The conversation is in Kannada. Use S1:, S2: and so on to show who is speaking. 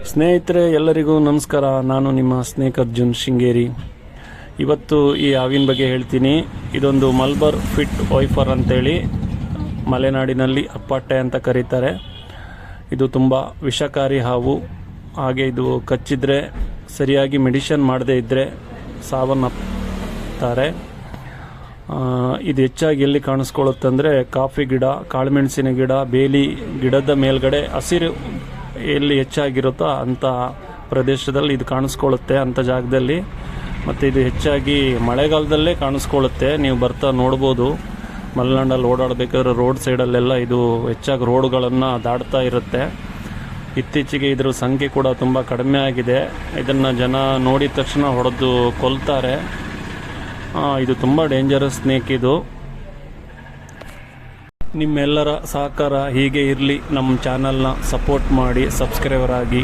S1: ಸ್ನೇಹಿತರೆ, ಎಲ್ಲರಿಗೂ ನಮಸ್ಕಾರ. ನಾನು ನಿಮ್ಮ ಸ್ನೇಕ್ ಅರ್ಜುನ್ ಶೃಂಗೇರಿ. ಇವತ್ತು ಈ ಹಾವಿನ ಬಗ್ಗೆ ಹೇಳ್ತೀನಿ. ಇದೊಂದು ಮಲ್ಬರ್ ಫಿಟ್ ವೈಫರ್ ಅಂತೇಳಿ ಮಲೆನಾಡಿನಲ್ಲಿ ಅಪ್ಪಟ್ಟೆ ಅಂತ ಕರೀತಾರೆ. ಇದು ತುಂಬ ವಿಷಕಾರಿ ಹಾವು. ಹಾಗೆ ಇದು ಕಚ್ಚಿದ್ರೆ ಸರಿಯಾಗಿ ಮೆಡಿಷನ್ ಮಾಡದೇ ಇದ್ದರೆ ಸಾವನ್ನಪ್ತಾರೆ. ಇದು ಹೆಚ್ಚಾಗಿ ಎಲ್ಲಿ ಕಾಣಿಸ್ಕೊಳ್ಳುತ್ತಂದರೆ ಕಾಫಿ ಗಿಡ, ಕಾಳುಮೆಣಸಿನ ಗಿಡ, ಬೇಲಿ ಗಿಡದ ಮೇಲ್ಗಡೆ ಹಸಿರು ಎಲ್ಲಿ ಹೆಚ್ಚಾಗಿರುತ್ತೋ ಅಂಥ ಪ್ರದೇಶದಲ್ಲಿ ಇದು ಕಾಣಿಸ್ಕೊಳ್ಳುತ್ತೆ, ಅಂಥ ಜಾಗದಲ್ಲಿ. ಮತ್ತು ಇದು ಹೆಚ್ಚಾಗಿ ಮಳೆಗಾಲದಲ್ಲೇ ಕಾಣಿಸ್ಕೊಳ್ಳುತ್ತೆ. ನೀವು ಬರ್ತಾ ನೋಡ್ಬೋದು, ಮಲೆನಾಡಲ್ಲಿ ಓಡಾಡಬೇಕಾದ್ರೆ ರೋಡ್ ಸೈಡಲ್ಲೆಲ್ಲ ಇದು ಹೆಚ್ಚಾಗಿ ರೋಡ್ಗಳನ್ನು ದಾಟ್ತಾ ಇರುತ್ತೆ. ಇತ್ತೀಚೆಗೆ ಇದರ ಸಂಖ್ಯೆ ಕೂಡ ತುಂಬ ಕಡಿಮೆ ಆಗಿದೆ. ಇದನ್ನು ಜನ ನೋಡಿದ ತಕ್ಷಣ ಹೊಡೆದು ಕೊಲ್ತಾರೆ. ಇದು ತುಂಬ ಡೇಂಜರಸ್ ಸ್ನೇಕ್. ಇದು ನಿಮ್ಮೆಲ್ಲರ ಸಹಕಾರ ಹೀಗೆ ಇರಲಿ. ನಮ್ಮ ಚಾನಲ್ನ ಸಪೋರ್ಟ್ ಮಾಡಿ, ಸಬ್ಸ್ಕ್ರೈಬರ್ ಆಗಿ.